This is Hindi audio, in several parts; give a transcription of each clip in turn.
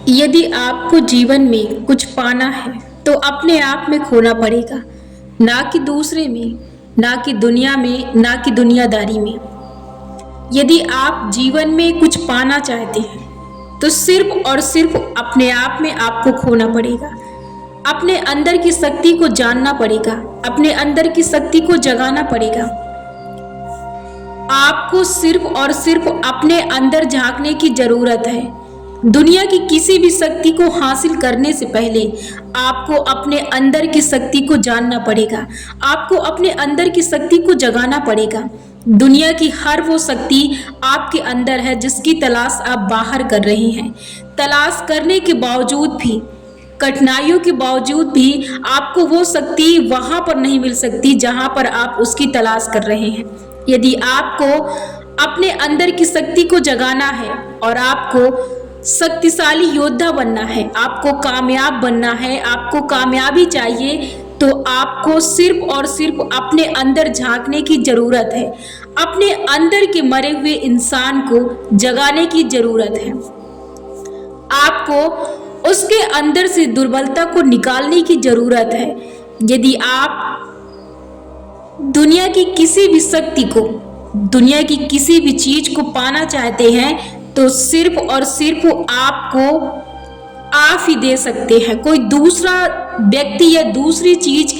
यदि आपको जीवन में कुछ पाना है तो अपने आप में खोना पड़ेगा, ना कि दूसरे में, ना कि दुनिया में, ना कि दुनियादारी में। यदि आप जीवन में कुछ पाना चाहते हैं तो सिर्फ और सिर्फ अपने आप में आपको खोना पड़ेगा। अपने अंदर की शक्ति को जानना पड़ेगा, अपने अंदर की शक्ति को जगाना पड़ेगा। आपको सिर्फ और सिर्फ अपने अंदर झांकने की जरूरत है। दुनिया की किसी भी शक्ति को हासिल करने से पहले आपको अपने अंदर की शक्ति को जानना पड़ेगा, आपको अपने अंदर की शक्ति को जगाना पड़ेगा। दुनिया की हर वो शक्ति आपके अंदर है जिसकी तलाश आप बाहर कर रहे हैं। तलाश करने के बावजूद भी, कठिनाइयों के बावजूद भी आपको वो शक्ति वहां पर नहीं मिल सकती जहां पर आप उसकी तलाश कर रहे हैं। यदि आपको अपने अंदर की शक्ति को जगाना है और आपको शक्तिशाली योद्धा बनना है, आपको कामयाब बनना है, आपको कामयाबी चाहिए, तो आपको सिर्फ और सिर्फ अपने अंदर झांकने की जरूरत है। अपने अंदर के मरे हुए इंसान को जगाने की जरूरत है। आपको उसके अंदर से दुर्बलता को निकालने की जरूरत है। यदि आप दुनिया की किसी भी शक्ति को, दुनिया की किसी भी चीज को पाना चाहते हैं तो सिर्फ और सिर्फ आपको आप ही दे सकते हैं। कोई दूसरा व्यक्ति या दूसरी चीज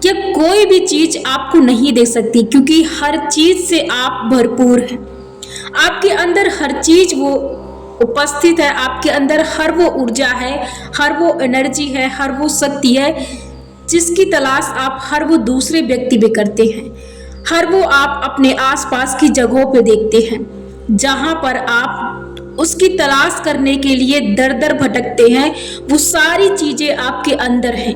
या कोई भी चीज आपको नहीं दे सकती, क्योंकि हर चीज से आप भरपूर हैं। आपके अंदर हर चीज वो उपस्थित है, आपके अंदर हर वो ऊर्जा है, हर वो एनर्जी है, हर वो शक्ति है जिसकी तलाश आप हर वो दूसरे व्यक्ति में करते हैं। हर वो आप अपने आसपास की जगहों पे देखते हैं जहां पर आप उसकी तलाश करने के लिए दर दर भटकते हैं। वो सारी चीजें आपके अंदर हैं।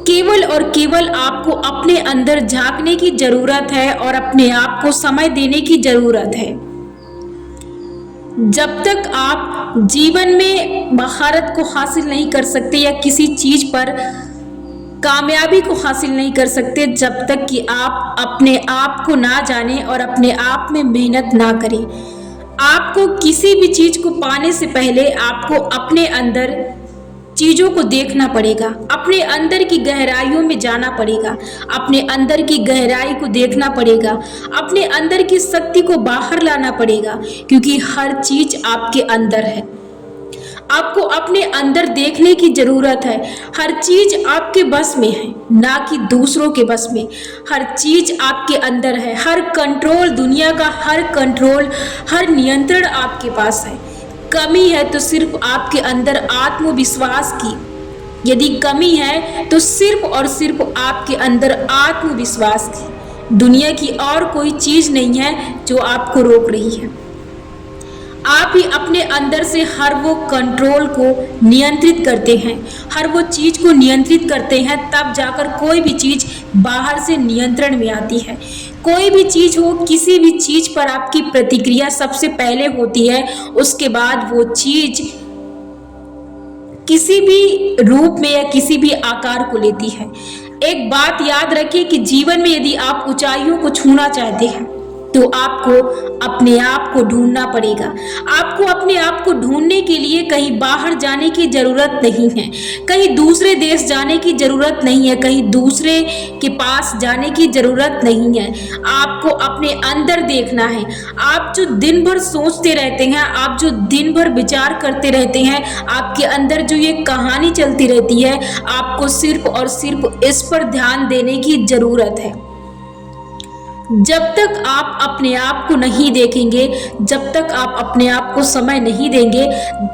केवल और केवल आपको अपने अंदर झांकने की जरूरत है और अपने आप को समय देने की जरूरत है। जब तक आप जीवन में महारत को हासिल नहीं कर सकते या किसी चीज पर कामयाबी को हासिल नहीं कर सकते, जब तक कि आप अपने आप को ना जाने और अपने आप में मेहनत ना करें। आपको किसी भी चीज को पाने से पहले आपको अपने अंदर चीजों को देखना पड़ेगा, अपने अंदर की गहराइयों में जाना पड़ेगा, अपने अंदर की गहराई को देखना पड़ेगा, अपने अंदर की शक्ति को बाहर लाना पड़ेगा, क्योंकि हर चीज आपके अंदर है। आपको अपने अंदर देखने की जरूरत है। हर चीज आपके बस में है, ना कि दूसरों के बस में। हर चीज आपके अंदर है। हर कंट्रोल, दुनिया का हर कंट्रोल, हर नियंत्रण आपके पास है। कमी है तो सिर्फ आपके अंदर आत्मविश्वास की। यदि कमी है तो सिर्फ और सिर्फ आपके अंदर आत्मविश्वास की। दुनिया की और कोई चीज नहीं है जो आपको रोक रही है। आप ही अपने अंदर से हर वो कंट्रोल को नियंत्रित करते हैं, हर वो चीज को नियंत्रित करते हैं, तब जाकर कोई भी चीज बाहर से नियंत्रण में आती है। कोई भी चीज हो, किसी भी चीज पर आपकी प्रतिक्रिया सबसे पहले होती है, उसके बाद वो चीज किसी भी रूप में या किसी भी आकार को लेती है। एक बात याद रखिए कि जीवन में यदि आप ऊंचाइयों को छूना चाहते हैं तो आपको अपने आप को ढूंढना पड़ेगा। आपको अपने आप को ढूंढने के लिए कहीं बाहर जाने की जरूरत नहीं है, कहीं दूसरे देश जाने की जरूरत नहीं है, कहीं दूसरे के पास जाने की जरूरत नहीं है। आपको अपने अंदर देखना है। आप जो दिन भर सोचते रहते हैं, आप जो दिन भर विचार करते रहते हैं, आपके अंदर जो ये कहानी चलती रहती है, आपको सिर्फ और सिर्फ इस पर ध्यान देने की जरूरत है। जब तक आप अपने आप को नहीं देखेंगे, जब तक आप अपने आप को समय नहीं देंगे,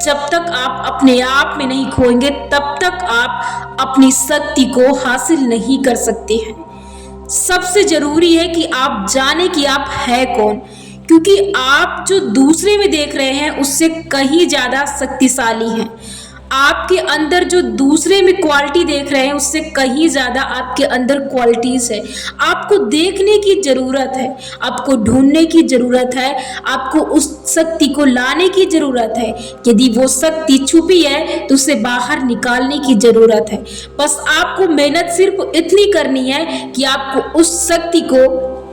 जब तक आप अपने आप में नहीं खोएंगे, तब तक आप अपनी शक्ति को हासिल नहीं कर सकते हैं। सबसे जरूरी है कि आप जाने कि आप है कौन, क्योंकि आप जो दूसरे में देख रहे हैं उससे कहीं ज्यादा शक्तिशाली हैं। आपके अंदर जो दूसरे में क्वालिटी देख रहे हैं उससे कहीं ज्यादा आपके अंदर क्वालिटीज है। आपको देखने की जरूरत है, आपको ढूंढने की जरूरत है, आपको उस शक्ति को लाने की जरूरत है। यदि वो शक्ति छुपी है तो उसे बाहर निकालने की जरूरत है। बस आपको मेहनत सिर्फ इतनी करनी है कि आपको उस शक्ति को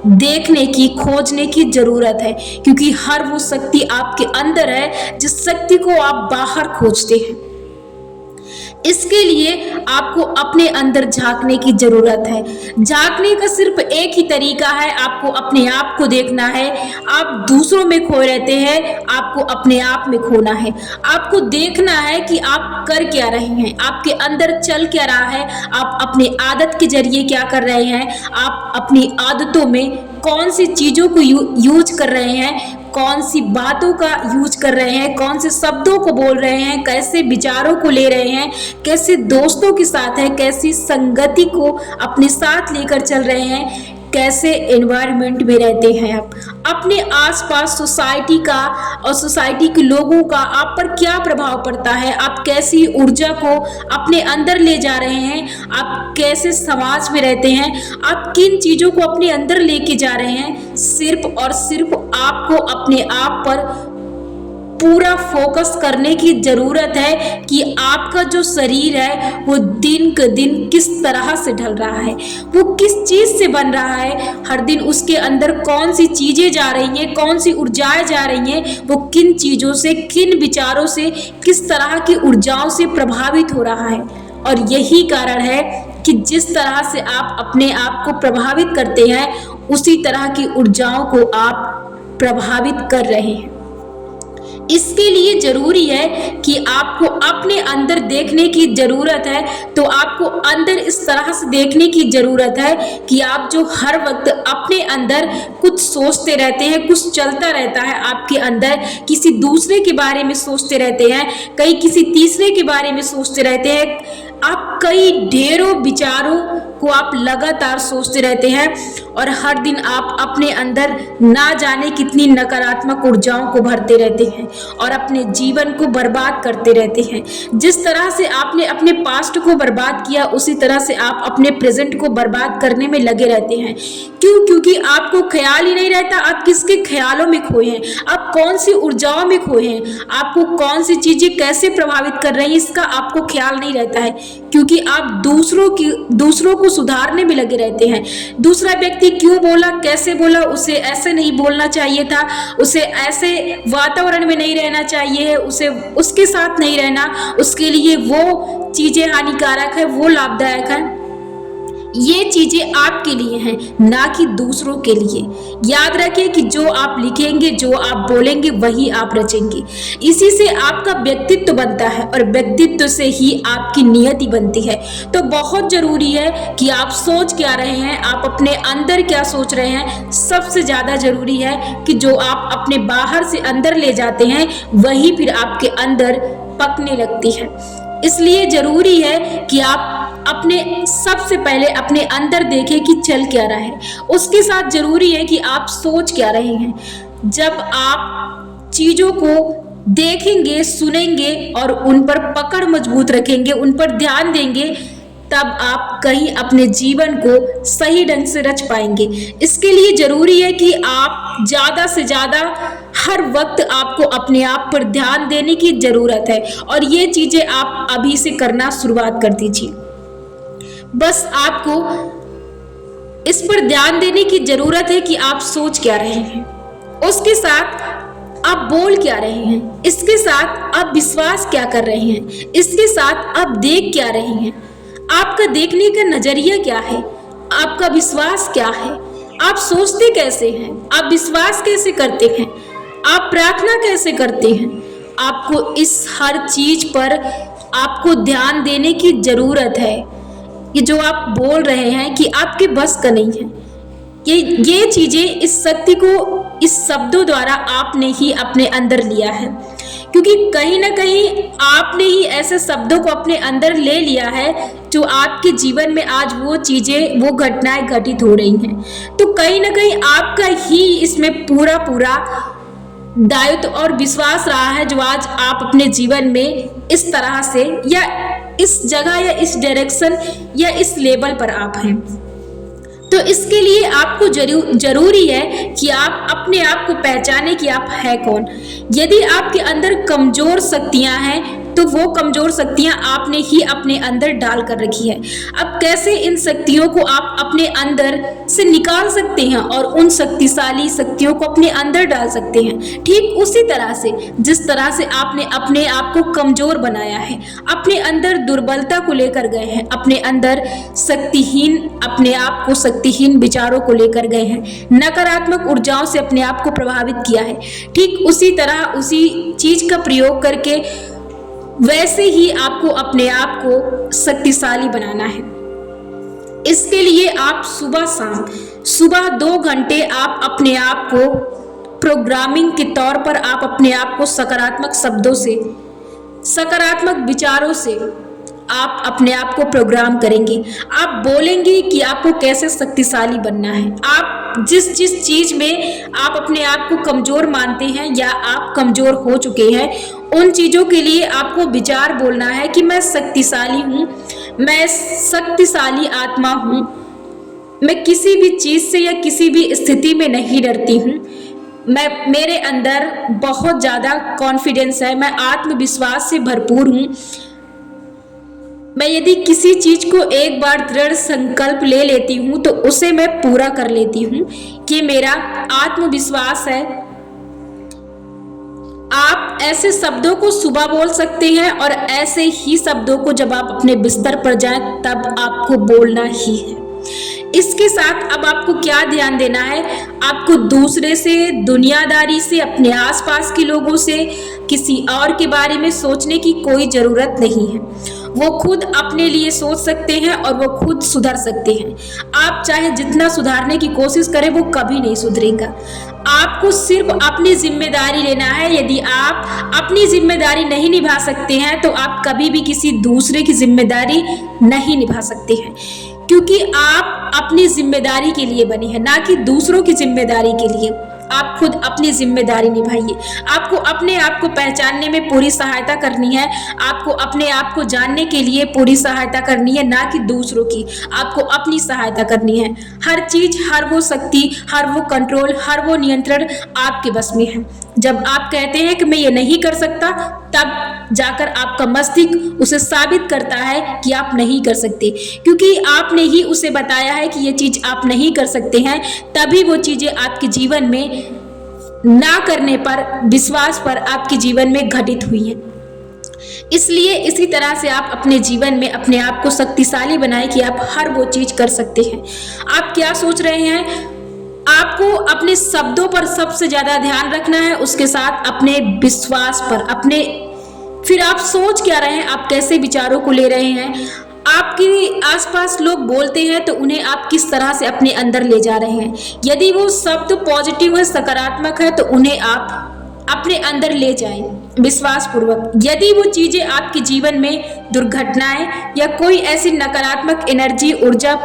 देखने की, खोजने की जरूरत है, क्योंकि हर वो शक्ति आपके अंदर है जिस शक्ति को आप बाहर खोजते हैं। इसके लिए आपको अपने अंदर झांकने की जरूरत है। झांकने का सिर्फ एक ही तरीका है, आपको अपने आप को देखना है। आप दूसरों में खोए रहते हैं, आपको अपने आप में खोना है। आपको देखना है कि आप कर क्या रहे हैं, आपके अंदर चल क्या रहा है, आप अपने आदत के जरिए क्या कर रहे हैं, आप अपनी आदतों में कौन सी चीजों को यूज कर रहे हैं, कौन सी बातों का यूज कर रहे हैं, कौन से शब्दों को बोल रहे हैं, कैसे विचारों को ले रहे हैं, कैसे दोस्तों के साथ है, कैसी संगति को अपने साथ लेकर चल रहे हैं, कैसे एनवायरनमेंट में रहते हैं। आप अपने आसपास सोसाइटी का और सोसाइटी के लोगों का आप पर क्या प्रभाव पड़ता है, आप कैसी ऊर्जा को अपने अंदर ले जा रहे हैं, आप कैसे समाज में रहते हैं, आप किन चीजों को अपने अंदर लेके जा रहे हैं। सिर्फ और सिर्फ आपको अपने आप पर पूरा फोकस करने की जरूरत है कि आपका जो शरीर है वो दिन क दिन किस तरह से ढल रहा है, वो किस चीज से बन रहा है, हर दिन उसके अंदर कौन सी चीजें जा रही हैं, कौन सी ऊर्जाएं जा रही हैं, वो किन चीजों से, किन विचारों से, किस तरह की ऊर्जाओं से प्रभावित हो रहा है। और यही कारण है कि जिस तरह से आप अपने आप को प्रभावित करते हैं उसी तरह की ऊर्जाओं को आप प्रभावित कर रहे हैं। इसके लिए जरूरी है कि आपको अपने अंदर देखने की जरूरत है। तो आपको अंदर इस तरह से देखने की जरूरत है कि आप जो हर वक्त अपने अंदर कुछ सोचते रहते हैं, कुछ चलता रहता है आपके अंदर, किसी दूसरे के बारे में सोचते रहते हैं, कहीं किसी तीसरे के बारे में सोचते रहते हैं, आप कई ढेरों विचारों को आप लगातार सोचते रहते हैं और हर दिन आप अपने अंदर ना जाने कितनी नकारात्मक ऊर्जाओं को भरते रहते हैं और अपने जीवन को बर्बाद करते रहते हैं। जिस तरह से आपने अपने पास्ट को बर्बाद किया उसी तरह से आप अपने प्रेजेंट को बर्बाद करने में लगे रहते हैं। क्यों? क्योंकि आपको ख्याल ही नहीं रहता आप किसके ख्यालों में खोए हैं, आप कौन सी ऊर्जाओं में खोए हैं, आपको कौन सी चीजें कैसे प्रभावित कर रही हैं इसका आपको ख्याल नहीं रहता है, क्योंकि आप दूसरों को सुधारने में लगे रहते हैं। दूसरा व्यक्ति क्यों बोला, कैसे बोला, उसे ऐसे नहीं बोलना चाहिए था, उसे ऐसे वातावरण में नहीं रहना चाहिए, उसे उसके साथ नहीं रहना, उसके लिए वो चीजें हानिकारक है, वो लाभदायक है। ये चीजें आपके लिए हैं, ना कि दूसरों के लिए। याद रखें कि जो आप लिखेंगे, जो आप बोलेंगे, वही आप रचेंगे। इसी से आपका व्यक्तित्व बनता है और व्यक्तित्व से ही आपकी नियति बनती है। तो बहुत जरूरी है कि आप सोच क्या रहे हैं, आप अपने अंदर क्या सोच रहे हैं। सबसे ज्यादा जरूरी है कि जो आप अपने बाहर से अंदर ले जाते हैं वही फिर आपके अंदर पकने लगती है। इसलिए जरूरी है कि आप सबसे पहले अपने अंदर देखें कि चल क्या रहा है। उसके साथ जरूरी है कि आप सोच क्या रहे हैं। जब आप चीजों को देखेंगे, सुनेंगे और उन पर पकड़ मजबूत रखेंगे, उन पर ध्यान देंगे, तब आप कहीं अपने जीवन को सही ढंग से रच पाएंगे। इसके लिए जरूरी है कि आप ज्यादा से ज्यादा हर वक्त आपको अपने आप पर ध्यान देने की जरूरत है और ये चीजें आप अभी से करना शुरुआत कर दीजिए। बस आपको इस पर ध्यान देने की जरूरत है कि आप सोच क्या रहे हैं, उसके साथ आप बोल क्या रहे हैं, इसके साथ आप विश्वास क्या कर रहे हैं, इसके साथ आप देख क्या रहे हैं। आपका देखने का नजरिया क्या है, आपका विश्वास क्या है, आप सोचते कैसे हैं, आप विश्वास कैसे करते हैं, आप प्रार्थना कैसे करते हैं। आपको इस हर चीज पर आपको ध्यान देने की जरूरत है। ये जो आप बोल रहे हैं कि आपके बस का नहीं है, ये चीजें, इस शक्ति को इस शब्दों द्वारा आपने ही अपने अंदर लिया है, क्योंकि कहीं ना कहीं आपने ही ऐसे शब्दों को अपने अंदर ले लिया है जो आपके जीवन में आज वो चीजें, वो घटनाएं घटित हो रही हैं। तो कहीं ना कहीं आपका ही इसमें पूरा दायित्व और विश्वास रहा है जो आज आप अपने जीवन में इस तरह से या इस जगह या इस डायरेक्शन या इस लेवल पर आप हैं। तो इसके लिए आपको जरूरी है कि आप अपने आप को पहचाने कि आप है कौन। यदि आपके अंदर कमजोर शक्तियां हैं तो वो कमजोर शक्तियां आपने ही अपने अंदर डाल कर रखी है। अब कैसे इन शक्तियों को आप अपने अंदर से निकाल सकते हैं और उन शक्तिशाली शक्तियों को अपने अंदर डाल सकते हैं? ठीक उसी तरह से जिस तरह से आपने अपने आप को कमजोर बनाया है, अपने अंदर दुर्बलता को लेकर गए हैं, अपने अंदर अपने आप को शक्तिहीन विचारों को लेकर गए हैं, नकारात्मक ऊर्जाओं से अपने आप को प्रभावित किया है, ठीक उसी तरह उसी चीज का प्रयोग करके वैसे ही आपको अपने आप को शक्तिशाली बनाना है। इसके लिए आप सुबह 2 घंटे आप अपने आप को प्रोग्रामिंग के तौर पर आप अपने आप को सकारात्मक शब्दों से, सकारात्मक विचारों से आप अपने आप को प्रोग्राम करेंगे। आप बोलेंगे कि आपको कैसे शक्तिशाली बनना है। आप जिस चीज में आप अपने आप को कमजोर मानते हैं या आप कमजोर हो चुके हैं, उन चीजों के लिए आपको विचार बोलना है कि मैं शक्तिशाली हूँ, मैं शक्तिशाली आत्मा हूँ, मैं किसी भी चीज से या किसी भी स्थिति में नहीं डरती हूँ, मेरे अंदर बहुत ज्यादा कॉन्फिडेंस है, मैं आत्मविश्वास से भरपूर हूँ। मैं यदि किसी चीज को एक बार दृढ़ संकल्प ले लेती हूँ तो उसे मैं पूरा कर लेती हूँ, कि मेरा आत्मविश्वास है। आप ऐसे शब्दों को सुबह बोल सकते हैं और ऐसे ही शब्दों को जब आप अपने बिस्तर पर जाएं तब आपको बोलना ही है। इसके साथ अब आपको क्या ध्यान देना है? आपको दूसरे से, दुनियादारी से, अपने आसपास के लोगों से, किसी और के बारे में सोचने की कोई जरूरत नहीं है। वो खुद अपने लिए सोच सकते हैं और वो खुद सुधर सकते हैं। आप चाहे जितना सुधारने की कोशिश करें वो कभी नहीं सुधरेगा। आपको सिर्फ अपनी जिम्मेदारी लेना है। यदि आप अपनी जिम्मेदारी नहीं निभा सकते हैं तो आप कभी भी किसी दूसरे की जिम्मेदारी नहीं निभा सकते हैं, क्योंकि आप अपनी जिम्मेदारी के लिए बने हैं, ना कि दूसरों की जिम्मेदारी के लिए। आप खुद अपनी जिम्मेदारी निभाइए। आपको अपने आप को पहचानने में पूरी सहायता करनी है, आपको अपने आप को जानने के लिए पूरी सहायता करनी है, ना कि दूसरों की। आपको अपनी सहायता करनी है। हर चीज, हर वो शक्ति, हर वो कंट्रोल, हर वो नियंत्रण आपके बस में है। जब आप कहते हैं कि मैं ये नहीं कर सकता, तब जाकर आपका मस्तिष्क उसे साबित करता है कि आप नहीं कर सकते, क्योंकि आपने ही उसे बताया है कि ये चीज आप नहीं कर सकते हैं। तभी वो चीजें आपके जीवन में ना करने पर, विश्वास पर आपके जीवन में घटित हुई हैं। इसलिए इसी तरह से आप अपने जीवन में अपने आप को शक्तिशाली बनाएं कि आप हर वो चीज कर सकते हैं। आप क्या सोच रहे हैं? आपको अपने शब्दों पर सबसे ज्यादा ध्यान रखना है, उसके साथ अपने विश्वास पर, फिर आप सोच क्या रहे हैं, आप कैसे विचारों को ले रहे हैं। आपके आसपास लोग बोलते हैं तो उन्हें आप किस तरह से अपने अंदर ले जा रहे हैं। यदि वो शब्द पॉजिटिव है, सकारात्मक है, तो उन्हें आप अपने अंदर ले जाएं विश्वास पूर्वक। यदि वो चीजें आपके जीवन में, दुर्घटनाएं या कोई ऐसी नकारात्मक एनर्जी, ऊर्जा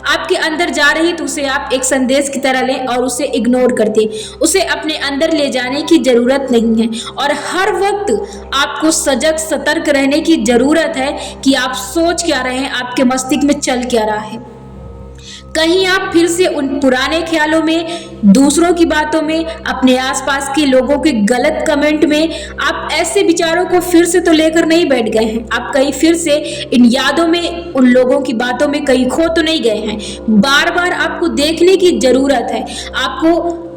आपके अंदर जा रही, तो उसे आप एक संदेश की तरह लें और उसे इग्नोर कर दें। उसे अपने अंदर ले जाने की जरूरत नहीं है और हर वक्त आपको सजग, सतर्क रहने की जरूरत है कि आप सोच क्या रहे हैं, आपके मस्तिष्क में चल क्या रहा है। कहीं आप फिर से उन पुराने ख्यालों में, दूसरों की बातों में, अपने आसपास के लोगों के गलत कमेंट में, आप ऐसे विचारों को फिर से तो लेकर नहीं बैठ गए हैं। आप कहीं फिर से इन यादों में, उन लोगों की बातों में कहीं खो तो नहीं गए हैं। बार बार आपको देखने की जरूरत है।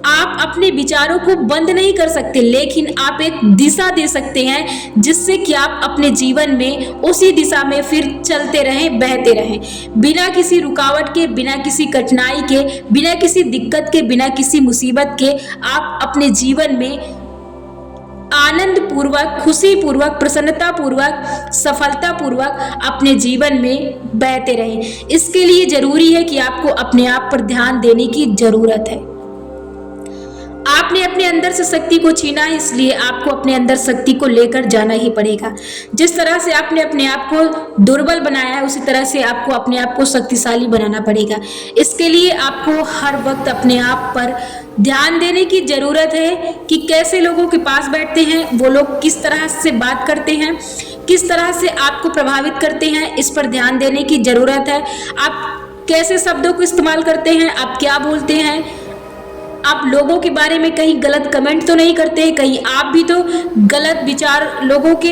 आप अपने विचारों को बंद नहीं कर सकते, लेकिन आप एक दिशा दे सकते हैं जिससे कि आप अपने जीवन में उसी दिशा में फिर चलते रहें, बहते रहें, बिना किसी रुकावट के, बिना किसी कठिनाई के, बिना किसी दिक्कत के, बिना किसी मुसीबत के। आप अपने जीवन में आनंद पूर्वक, खुशी पूर्वक, प्रसन्नता पूर्वक, सफलता पूर्वक अपने जीवन में बहते रहें। इसके लिए जरूरी है कि आपको अपने आप पर ध्यान देने की जरूरत है। आपने अपने अंदर से शक्ति को छीना है, इसलिए आपको अपने अंदर शक्ति को लेकर जाना ही पड़ेगा। जिस तरह से आपने अपने आप को दुर्बल बनाया है, उसी तरह से आपको अपने आप को शक्तिशाली बनाना पड़ेगा। इसके लिए आपको हर वक्त अपने आप पर ध्यान देने की जरूरत है कि कैसे लोगों के पास बैठते हैं, वो लोग किस तरह से बात करते हैं, किस तरह से आपको प्रभावित करते हैं, इस पर ध्यान देने की जरूरत है। आप कैसे शब्दों को इस्तेमाल करते हैं, आप क्या बोलते हैं, आप लोगों के बारे में कहीं गलत कमेंट तो नहीं करते हैं, कहीं आप भी तो गलत विचार लोगों के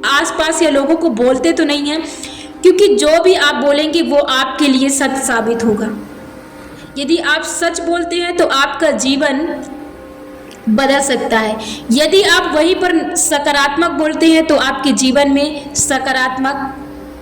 आसपास या लोगों को बोलते तो नहीं हैं, क्योंकि जो भी आप बोलेंगे वो आपके लिए सच साबित होगा। यदि आप सच बोलते हैं तो आपका जीवन बदल सकता है। यदि आप वहीं पर सकारात्मक बोलते हैं तो आपके जीवन में सकारात्मक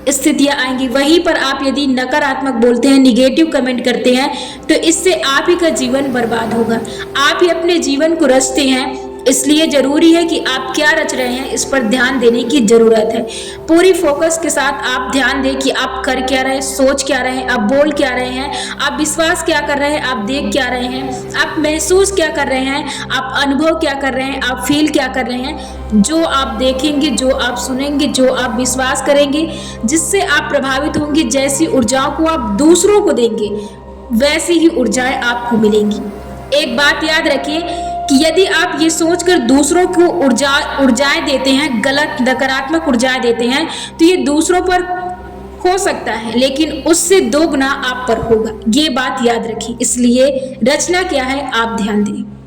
स्थितियां आएंगी। वहीं पर आप यदि नकारात्मक बोलते हैं, निगेटिव कमेंट करते हैं, तो इससे आप ही का जीवन बर्बाद होगा। आप ही अपने जीवन को रचते हैं, इसलिए जरूरी है कि आप क्या रच रहे हैं इस पर ध्यान देने की जरूरत है। पूरी फोकस के साथ आप ध्यान दें कि आप कर क्या रहे हैं, सोच क्या रहे हैं, आप बोल क्या रहे हैं, आप विश्वास क्या कर रहे हैं, आप देख क्या रहे हैं, आप महसूस क्या कर रहे हैं, आप अनुभव क्या कर रहे हैं, आप फील क्या कर रहे हैं। जो आप देखेंगे, जो आप सुनेंगे, जो आप विश्वास करेंगे, जिससे आप प्रभावित होंगे, जैसी ऊर्जाओं को आप दूसरों को देंगे वैसी ही ऊर्जाएं आपको मिलेंगी। एक बात याद रखिए कि यदि आप ये सोचकर दूसरों को ऊर्जाएं देते हैं, गलत नकारात्मक ऊर्जाएं देते हैं, तो ये दूसरों पर हो सकता है, लेकिन उससे 2 गुना आप पर होगा। ये बात याद रखिए। इसलिए रचना क्या है, आप ध्यान दें।